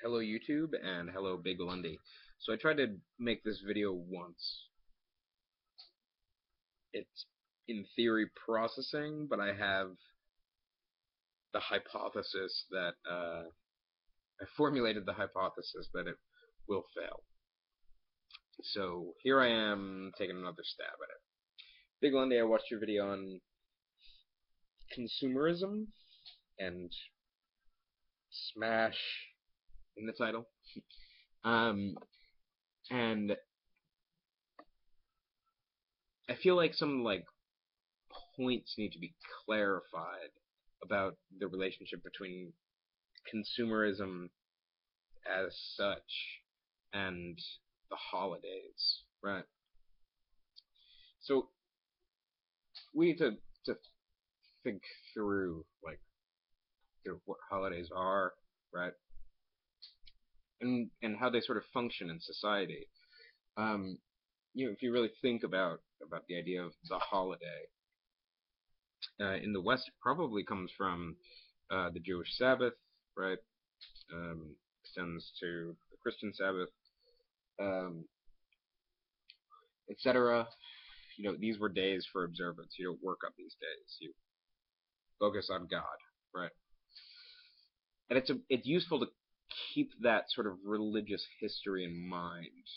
Hello YouTube and hello BigLundi. So I tried to make this video once. It's in theory processing, but I have the hypothesis that I formulated the hypothesis that it will fail. So here I am taking another stab at it. BigLundi, I watched your video on consumerism and smash in the title. And I feel like some points need to be clarified about the relationship between consumerism as such and the holidays, right? So we need to think through what holidays are, right? And how they sort of function in society. If you really think about the idea of the holiday, in the West, it probably comes from the Jewish Sabbath, right? Extends to the Christian Sabbath, etc. These were days for observance. You don't work on these days. You focus on God, right? And it's useful to keep that sort of religious history in mind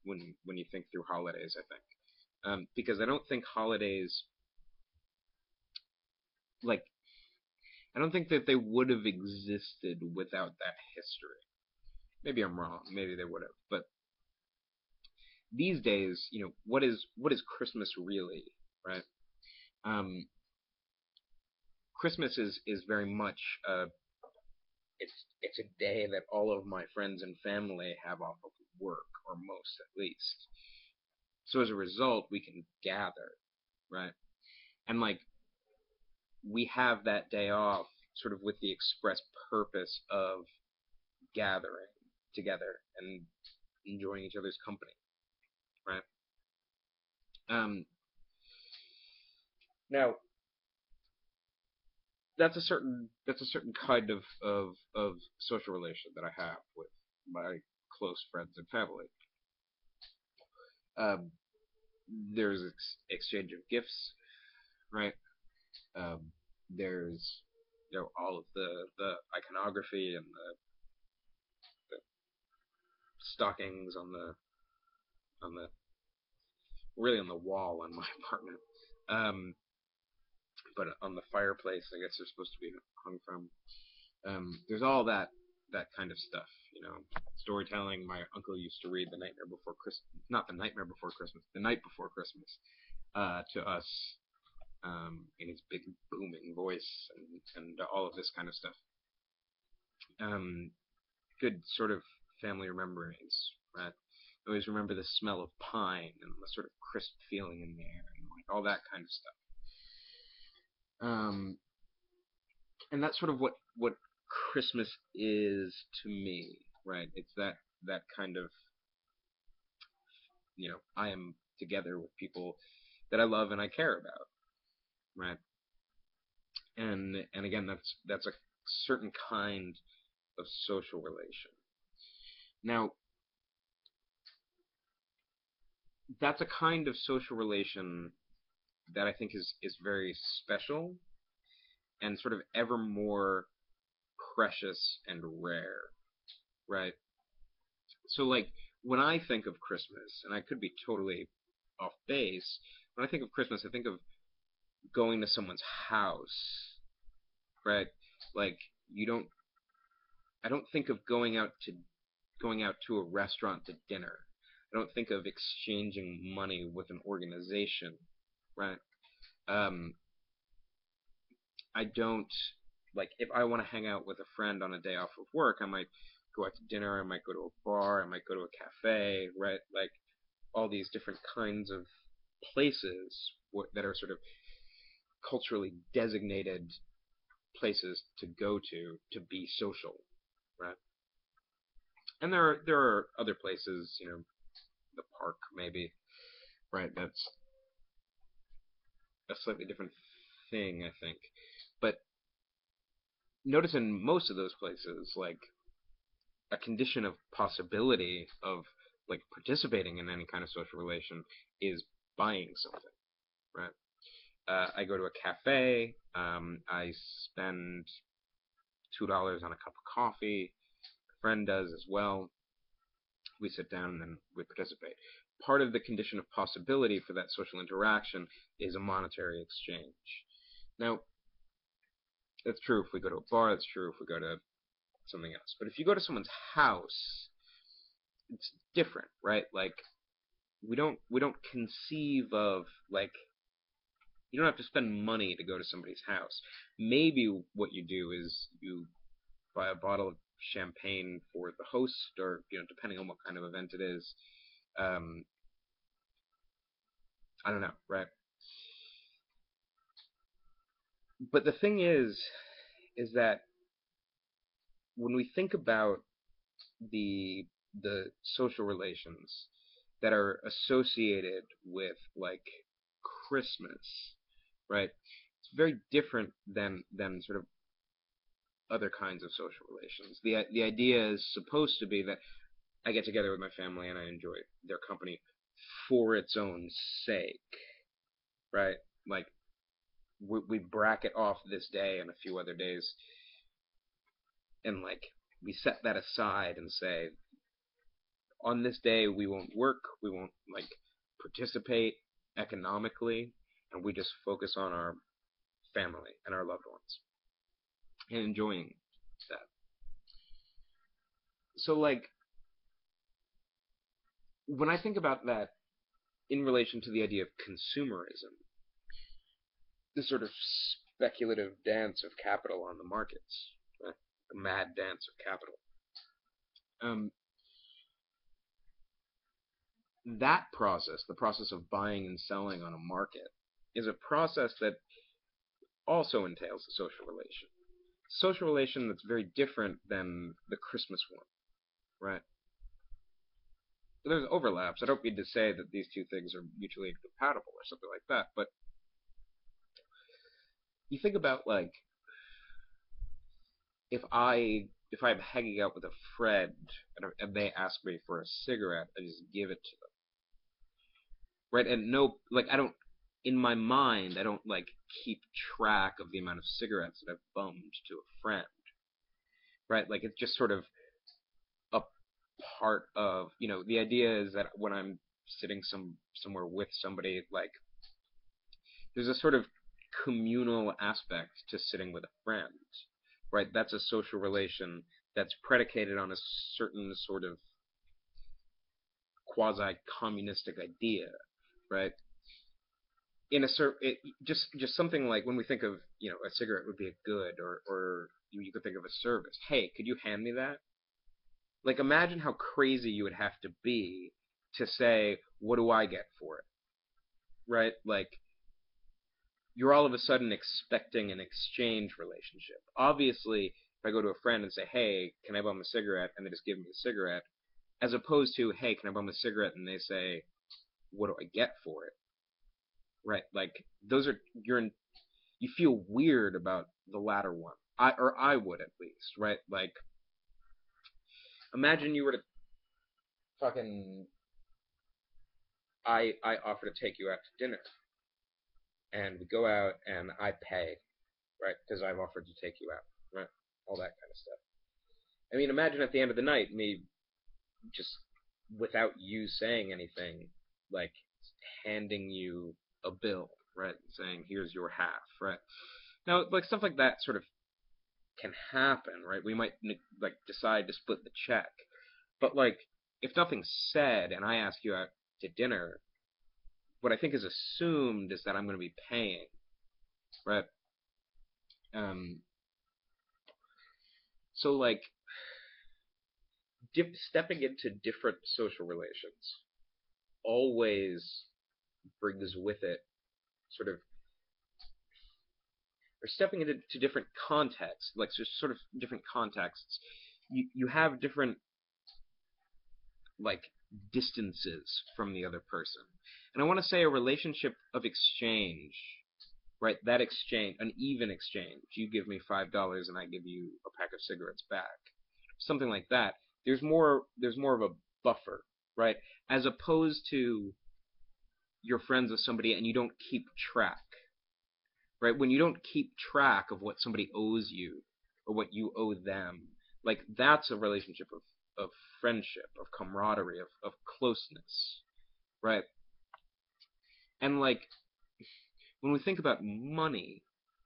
when you think through holidays, I think, because I don't think holidays I don't think that they would have existed without that history. Maybe I'm wrong. Maybe they would have. But these days, what is Christmas really, right? Christmas is very much it's a day that all of my friends and family have off of work, or most at least. So as a result, we can gather, right? And we have that day off sort of with the express purpose of gathering together and enjoying each other's company, right? Now that's a certain kind of social relation that I have with my close friends and family. There's exchange of gifts, right? There's all of the iconography and the stockings on the really on the wall on my apartment, but on the fireplace, I guess they're supposed to be hung from. There's all that kind of stuff, storytelling. My uncle used to read The Nightmare Before Christmas, not The Nightmare Before Christmas, The Night Before Christmas, to us, in his big booming voice, and all of this kind of stuff. Good sort of family memories, right? I always remember the smell of pine and the sort of crisp feeling in the air, and all that kind of stuff. And that's sort of what Christmas is to me, right? It's that kind of, I am together with people that I love and I care about, right? And again, that's a certain kind of social relation. Now, that's a kind of social relation that I think is very special and sort of ever more precious and rare, right? So when I think of Christmas, and I could be totally off base, when I think of Christmas, I think of going to someone's house, right? I don't think of going out to a restaurant to dinner. I don't think of exchanging money with an organization, right? I don't, if I want to hang out with a friend on a day off of work, I might go out to dinner, I might go to a bar, I might go to a cafe, right? All these different kinds of places that are sort of culturally designated places to go to be social, right? And there are other places, the park maybe, right? That's a slightly different thing, I think. But notice in most of those places, a condition of possibility of like participating in any kind of social relation is buying something, right? I go to a cafe. I spend $2 on a cup of coffee. A friend does as well. We sit down and then we participate. Part of the condition of possibility for that social interaction is a monetary exchange. Now, that's true if we go to a bar. That's true if we go to something else. But if you go to someone's house, it's different, right? Like we don't conceive of like you don't have to spend money to go to somebody's house. Maybe what you do is you buy a bottle of champagne for the host, or depending on what kind of event it is. Um, I don't know, right? But the thing is that when we think about the the social relations that are associated with like Christmas, right? It's very different than sort of other kinds of social relations. The idea is supposed to be that I get together with my family and I enjoy their company for its own sake, right? Like we bracket off this day and a few other days, and like we set that aside and say on this day we won't work, we won't like participate economically, and we just focus on our family and our loved ones and enjoying that. So like when I think about that in relation to the idea of consumerism, this sort of speculative dance of capital on the markets, the mad dance of capital. Um, that process, the process of buying and selling on a market, is a process that also entails a social relation. Social relation that's very different than the Christmas one, right? There's overlaps. I don't mean to say that these two things are mutually incompatible or something like that, but you think about like if I'm hanging out with a friend and they ask me for a cigarette, I just give it to them, right? And no, like I don't in my mind I don't like keep track of the amount of cigarettes that I've bummed to a friend, right? Like it's just sort of a part of the idea is that when I'm sitting somewhere with somebody, like there's a sort of communal aspect to sitting with a friend, right? That's a social relation that's predicated on a certain sort of quasi-communistic idea, right? In a just something like when we think of a cigarette would be a good, or you could think of a service. Hey, could you hand me that? Like imagine how crazy you would have to be to say, what do I get for it, right? Like you're all of a sudden expecting an exchange relationship. Obviously, if I go to a friend and say, hey, can I bum a cigarette, and they just give me a cigarette, as opposed to, hey, can I bum a cigarette, and they say, what do I get for it? Right? Like those are you feel weird about the latter one. I would at least, right? Like imagine you were to fucking I offer to take you out to dinner, and we go out and I pay, right? Because I've offered to take you out, right? All that kind of stuff. I mean, imagine at the end of the night me just without you saying anything, like handing you a bill, right? Saying here's your half, right? Now, like stuff like that sort of can happen, right? We might like decide to split the check, but like if nothing's said and I ask you out to dinner, what I think is assumed is that I'm going to be paying, right? Um, so like stepping into different social relations always brings with it sort of or stepping into different contexts, like just sort of different contexts. You have different like distances from the other person, and I want to say a relationship of exchange, right? That exchange, an even exchange. You give me $5 and I give you a pack of cigarettes back, something like that. there's more of a buffer, right? As opposed to you're friends with somebody and you don't keep track, right? When you don't keep track of what somebody owes you or what you owe them, like that's a relationship of friendship, of camaraderie, of closeness, right? And like when we think about money,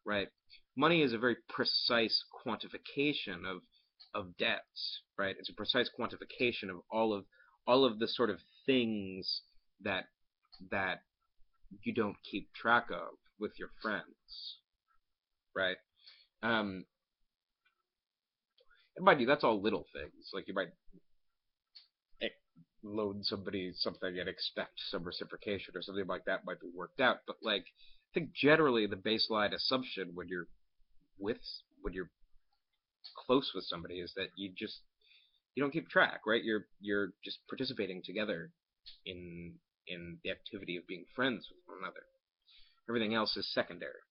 right? Money is a very precise quantification of debts, right? It's a precise quantification of all of the sort of things that that you don't keep track of with your friends, right? Um, and mind you, that's all little things. Like you might loan somebody something and expect some reciprocation or something like that might be worked out. But like, I think generally the baseline assumption with when you're close with somebody is that you don't keep track, right? You're just participating together in the activity of being friends with one another. Everything else is secondary.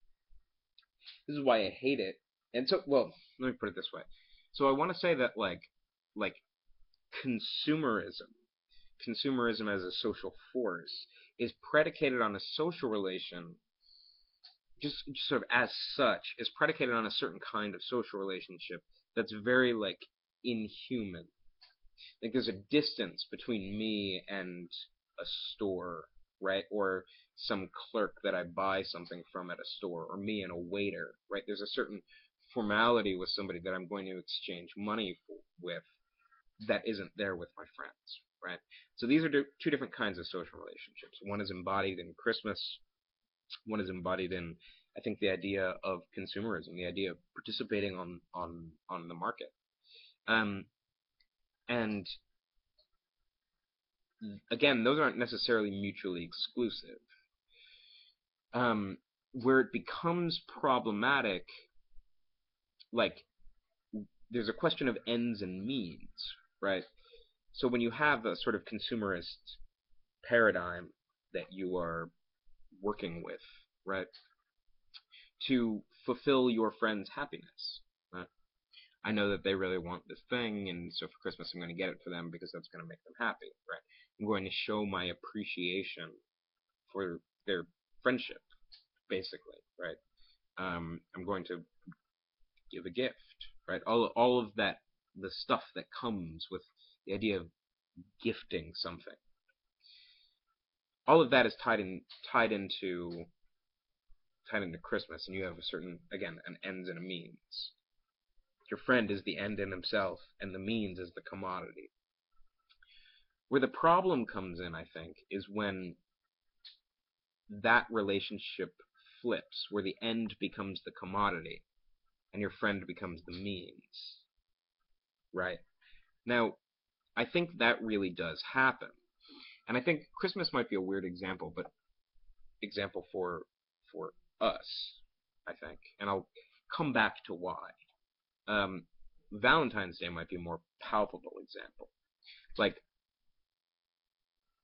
This is why I hate it. And so, well, let me put it this way. So I want to say that like consumerism, consumerism as a social force is predicated on a social relation, just sort of as such, is predicated on a certain kind of social relationship that's very like inhuman. Like there's a distance between me and a store, right? Or some clerk that I buy something from at a store, or me and a waiter, right? There's a certain formality with somebody that I'm going to exchange money with that isn't there with my friends, right? So these are two different kinds of social relationships. One is embodied in Christmas. One is embodied in, I think, the idea of consumerism, the idea of participating on the market. Um, and again, those aren't necessarily mutually exclusive. Where it becomes problematic, like there's a question of ends and means, right? So when you have a sort of consumerist paradigm that you are working with, right, to fulfill your friend's happiness, right? I know that they really want this thing, and so for Christmas I'm going to get it for them because that's going to make them happy, right? I'm going to show my appreciation for their friendship, basically, right? I'm going to give a gift, right? All of that, the stuff that comes with the idea of gifting something, all of that is tied into Christmas, and you have a certain, again, an ends and a means. Your friend is the end in himself, and the means is the commodity. Where the problem comes in, I think, is when that relationship flips, where the end becomes the commodity, and your friend becomes the means, right? Now, I think that really does happen. And I think Christmas might be a weird example, but example for us, I think. And I'll come back to why. Um, Valentine's Day might be a more palpable example. Like,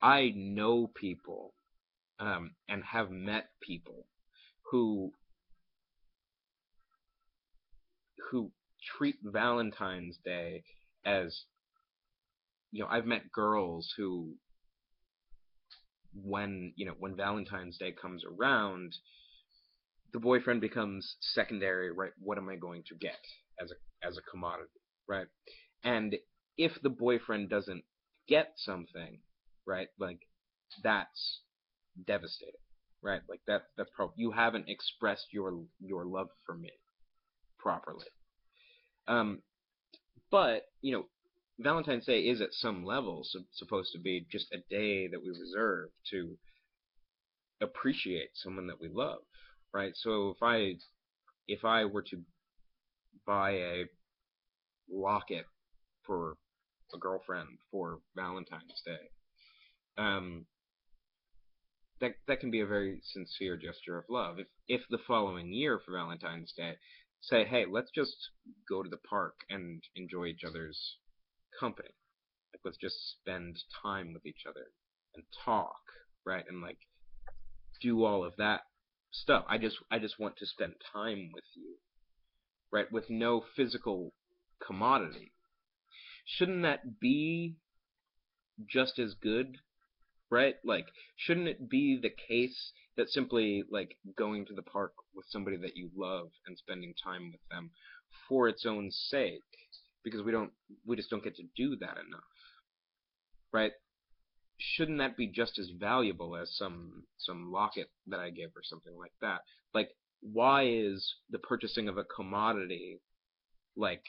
I know people and have met people who treat Valentine's Day as, I've met girls who, when Valentine's Day comes around, the boyfriend becomes secondary, right? What am I going to get as a commodity, right? And if the boyfriend doesn't get something, right, like that's devastating, right? Like that's probably you haven't expressed your love for me properly. Um, but Valentine's Day is at some level supposed to be just a day that we reserve to appreciate someone that we love, right? So if I were to buy a locket for a girlfriend for Valentine's Day, um, that can be a very sincere gesture of love. If the following year for Valentine's Day, say, hey, let's just go to the park and enjoy each other's company. Like let's just spend time with each other and talk, right? And like do all of that stuff. I just want to spend time with you, right? With no physical commodity. shouldn't that be just as good, right? Like, shouldn't it be the case that simply like going to the park with somebody that you love and spending time with them for its own sake, because we just don't get to do that enough, right? Shouldn't that be just as valuable as some locket that I give or something like that? Like, why is the purchasing of a commodity like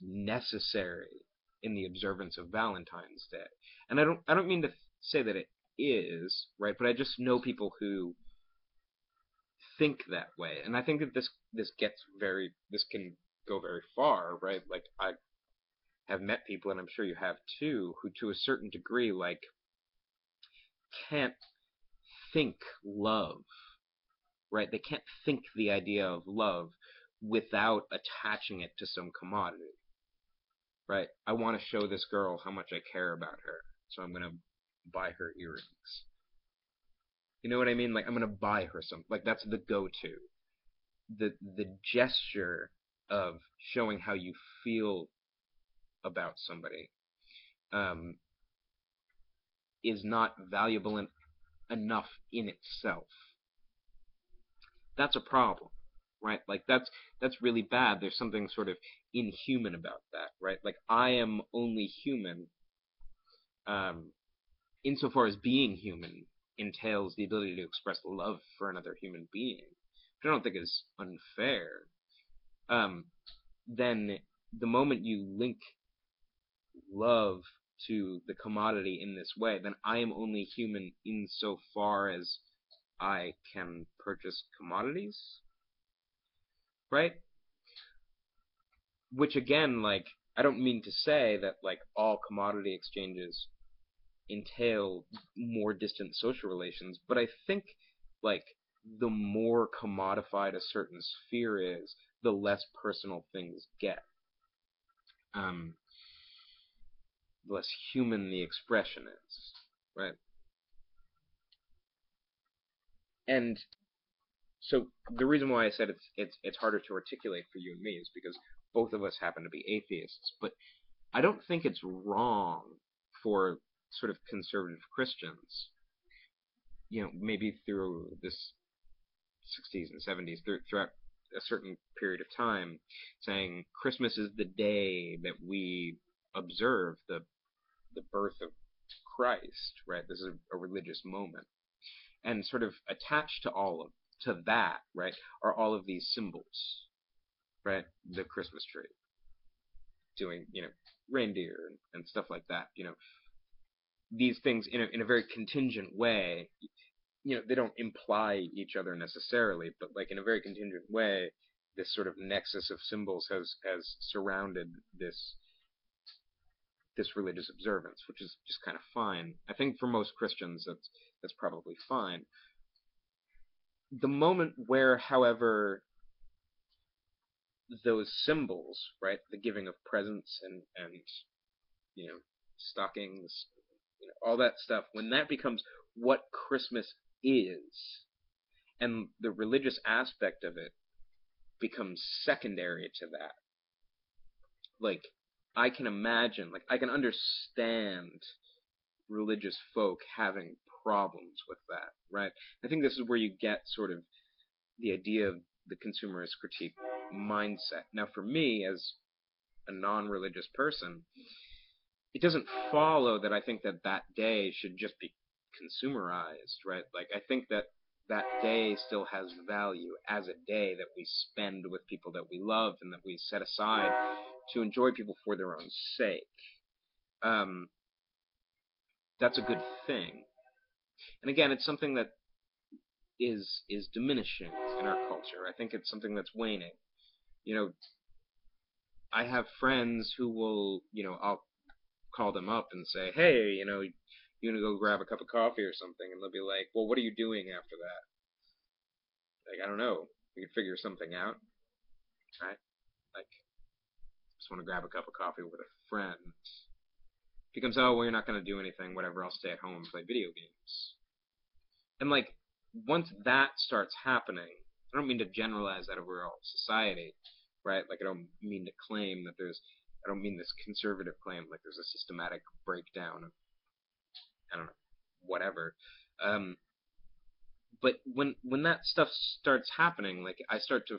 necessary in the observance of Valentine's Day? And I don't mean to say that it is, right? But I just know people who think that way, and I think that this can go very far, right? Like, I have met people, and I'm sure you have too, who to a certain degree like can't think love, right? They can't think the idea of love without attaching it to some commodity, right? I want to show this girl how much I care about her, so I'm going to buy her earrings. You know what I mean? Like, I'm going to buy her something. Like, that's the go-to. The gesture of showing how you feel about somebody um, is not valuable enough in itself. That's a problem, right? Like, that's really bad. There's something sort of inhuman about that, right? Like, I am only human um, insofar as being human entails the ability to express love for another human being, which I don't think is unfair. Um, then the moment you link love to the commodity in this way, then I am only human insofar as I can purchase commodities, right? Which again, like, I don't mean to say that like all commodity exchanges entail more distant social relations, but I think like the more commodified a certain sphere is, the less personal things get. Um, the less human the expression is, right? And so the reason why I said it's harder to articulate for you and me is because both of us happen to be atheists, but I don't think it's wrong for sort of conservative Christians, maybe through this 60s and 70s, throughout a certain period of time, saying Christmas is the day that we observe the birth of Christ, right? This is a religious moment, and sort of attached to that, right, are all of these symbols, right? The Christmas tree, doing reindeer and stuff like that, these things in a very contingent way. They don't imply each other necessarily, but like in a very contingent way, this sort of nexus of symbols has surrounded this religious observance, which is just kind of fine. I think for most Christians that's probably fine. The moment where, however, those symbols, right, the giving of presents and stockings, all that stuff, when that becomes what Christmas is, and the religious aspect of it becomes secondary to that, like, I can imagine, like, I can understand religious folk having problems with that, right? I think this is where you get sort of the idea of the consumerist critique mindset. Now, for me, as a non-religious person, it doesn't follow that I think that that day should just be consumerized, right? Like, I think that that day still has value as a day that we spend with people that we love and that we set aside to enjoy people for their own sake. Um, that's a good thing. And again, it's something that is diminishing in our culture. I think it's something that's waning. You know, I have friends who will, I'll call them up and say, hey, you gonna go grab a cup of coffee or something? And they'll be like, well, what are you doing after that? Like, I don't know. We could figure something out, right? Like, just want to grab a cup of coffee with a friend. It becomes, oh, well, you're not going to do anything, whatever, I'll stay at home and play video games. And, like, once that starts happening, I don't mean to generalize that over all society, right? Like, I don't mean to claim that there's I don't mean this conservative claim like there's a systematic breakdown of, I don't know, whatever. Um, but when that stuff starts happening, like I start to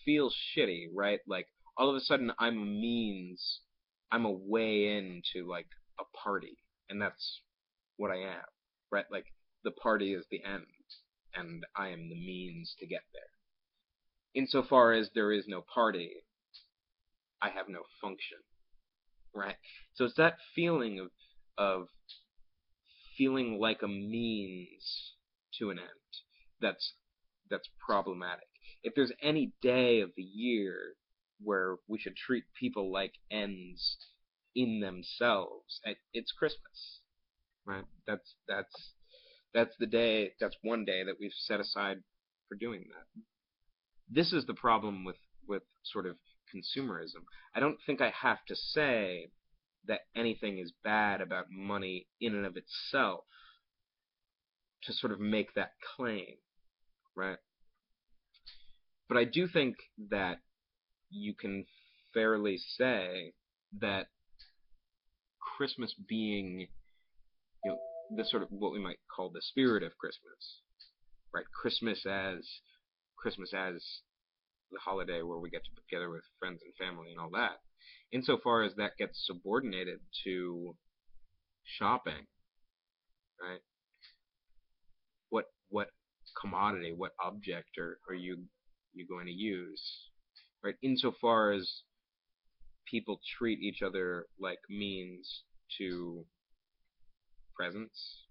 feel shitty, right? Like all of a sudden I'm a way into like a party, and that's what I am, right? Like the party is the end, and I am the means to get there. Insofar as there is no party, I have no function, right? So it's that feeling of feeling like a means to an end that's that's problematic. If there's any day of the year where we should treat people like ends in themselves, it's Christmas, right? That's the day. That's one day that we've set aside for doing that. This is the problem with sort of consumerism. I don't think I have to say that anything is bad about money in and of itself to sort of make that claim, right? But I do think that you can fairly say that Christmas being, you know, the sort of what we might call the spirit of Christmas, right? Christmas as the holiday where we get to get together with friends and family and all that. Insofar as that gets subordinated to shopping, right? What commodity, what object are you going to use, right? Insofar as people treat each other like means to presents,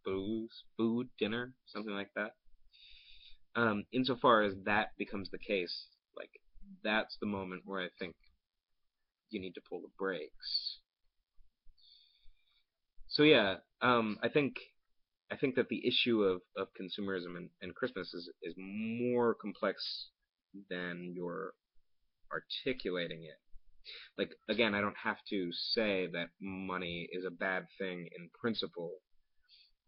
booze, food, dinner, something like that. Insofar as that becomes the case, like that's the moment where I think you need to pull the brakes. So yeah, I think that the issue of consumerism and Christmas is more complex than you're articulating it. Like again, I don't have to say that money is a bad thing in principle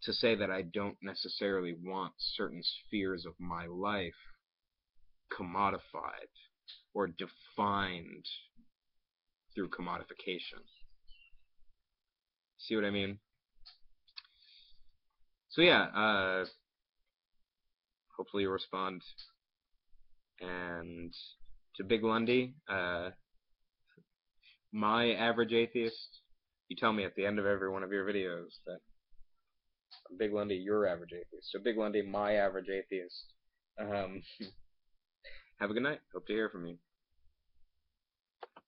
to say that I don't necessarily want certain spheres of my life commodified or defined through commodification. See what I mean? So yeah, hopefully you respond. And to BigLundi, my average atheist, you tell me at the end of every one of your videos that BigLundi, your average atheist. So BigLundi, my average atheist. Um, have a good night. Hope to hear from you.